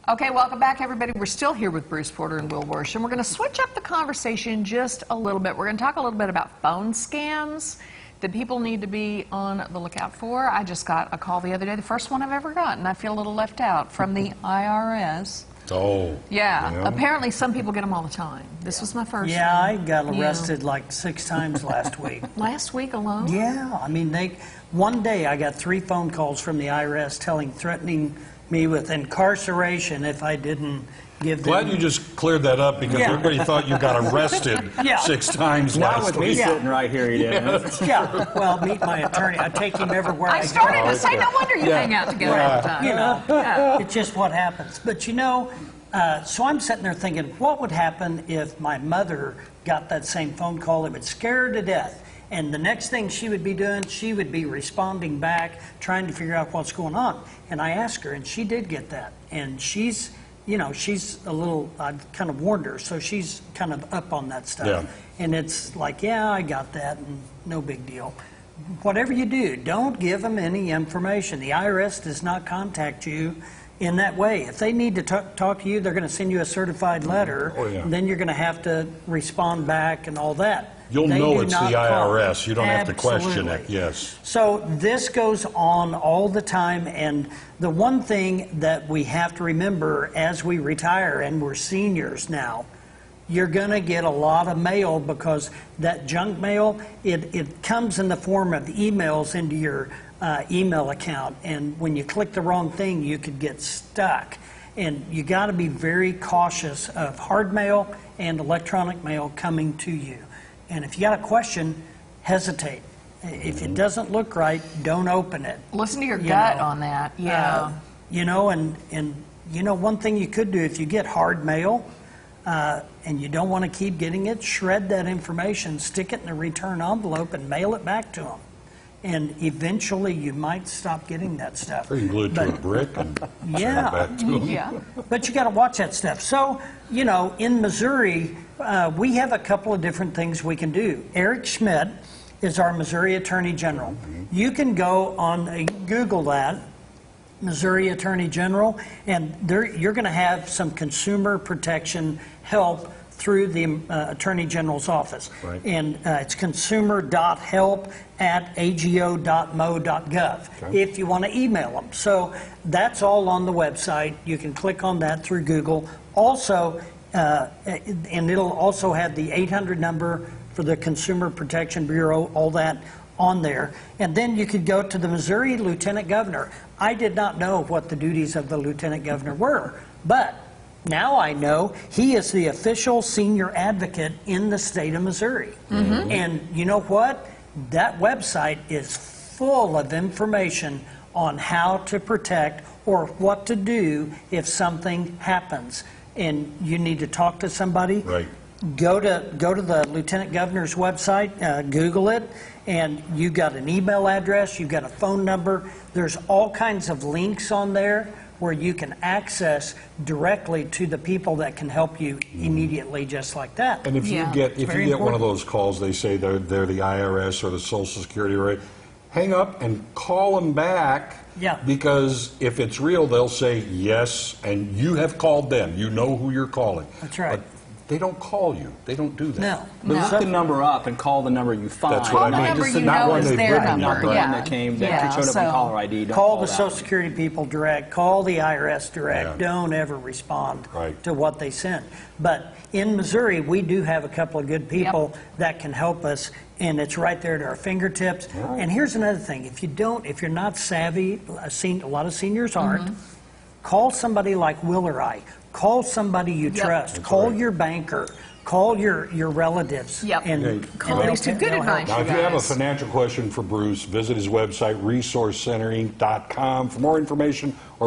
Okay, welcome back, everybody. We're still here with Bruce Porter and Will Worsh, and we're going to switch up the conversation just a little bit. We're going to talk a little bit about phone scams that people need to be on the lookout for. I just got a call the other day, the first one I've ever gotten. I feel a little left out, from the IRS. Oh. Yeah. Apparently some people get them all the time. This was my first one. I got arrested like 6 times last week. Last week alone? Yeah. I mean, one day I got 3 phone calls from the IRS threatening me with incarceration if I didn't give them... Glad you just cleared that up, because everybody thought you got arrested 6 times Not last with me week. sitting right here, you didn't. Yeah, well, meet my attorney. I take him everywhere I I go. started to say, no wonder you hang out together all the time. You know, it's just what happens. But you know, so I'm sitting there thinking, what would happen if my mother got that same phone call? It would scare her to death. And the next thing she would be doing, she would be responding back, trying to figure out what's going on. And I asked her, and she did get that. And she's, you know, she's a little, I kind of warned her, so she's kind of up on that stuff. Yeah. And it's like, yeah, I got that, and no big deal. Whatever you do, don't give them any information. The IRS does not contact you in that way. If they need to talk to you, they're going to send you a certified letter. Oh, yeah. And then you're going to have to respond back and all that. You'll They know do it's not the call. IRS. You don't have to question it. Absolutely. Yes. So this goes on all the time, and the one thing that we have to remember as we retire, and we're seniors now, you're going to get a lot of mail, because that junk mail, it comes in the form of emails into your email account, and when you click the wrong thing, you could get stuck. And you got to be very cautious of hard mail and electronic mail coming to you. And if you got a question, hesitate. If it doesn't look right, don't open it. Listen to your gut on that. Yeah. You know, and you know, one thing you could do, if you get hard mail and you don't want to keep getting it, shred that information, stick it in a return envelope, and mail it back to them. And eventually you might stop getting that stuff. Or you can glue it to a brick and send it back to them. Yeah. But you got to watch that stuff. So, you know, in Missouri, we have a couple of different things we can do. Eric Schmidt is our Missouri Attorney General. You can go on Google that, Missouri Attorney General, and you're going to have some consumer protection help through the Attorney General's office. Right. And it's consumer.help@ago.mo.gov if you want to email them. So that's all on the website. You can click on that through Google. Also, and it'll also have the 800 number for the Consumer Protection Bureau, all that on there. And then you could go to the Missouri Lieutenant Governor. I did not know what the duties of the Lieutenant Governor were, but now I know he is the official senior advocate in the state of Missouri. And you know what? That website is full of information on how to protect or what to do if something happens and you need to talk to somebody. Right. Go to the Lieutenant Governor's website, Google it, and you've got an email address, you've got a phone number. There's all kinds of links on there where you can access directly to the people that can help you immediately, just like that. And if you get one of those calls, they say they're the IRS or the Social Security, right? Hang up and call them back. Yeah. Because if it's real, they'll say yes, and you have called them. You know who you're calling. That's right. But they don't call you. They don't do that. No. But look the number up and call the number you find. That's what I mean. The number you Not know one is they've their written, number. Not the one that came, that showed up in caller ID. Don't Call the that Social one. Security people direct. Call the IRS direct. Yeah. Don't ever respond Right. to what they send. But in Missouri, we do have a couple of good people that can help us, and it's right there at our fingertips. Right. And here's another thing: if you're not savvy, a lot of seniors aren't. Call somebody like Will or I. Call somebody you trust. That's Call right. your banker. Call your relatives. And Call these two. Good advice. Now, if you have a financial question for Bruce, visit his website, resourcecenterInc.com, for more information.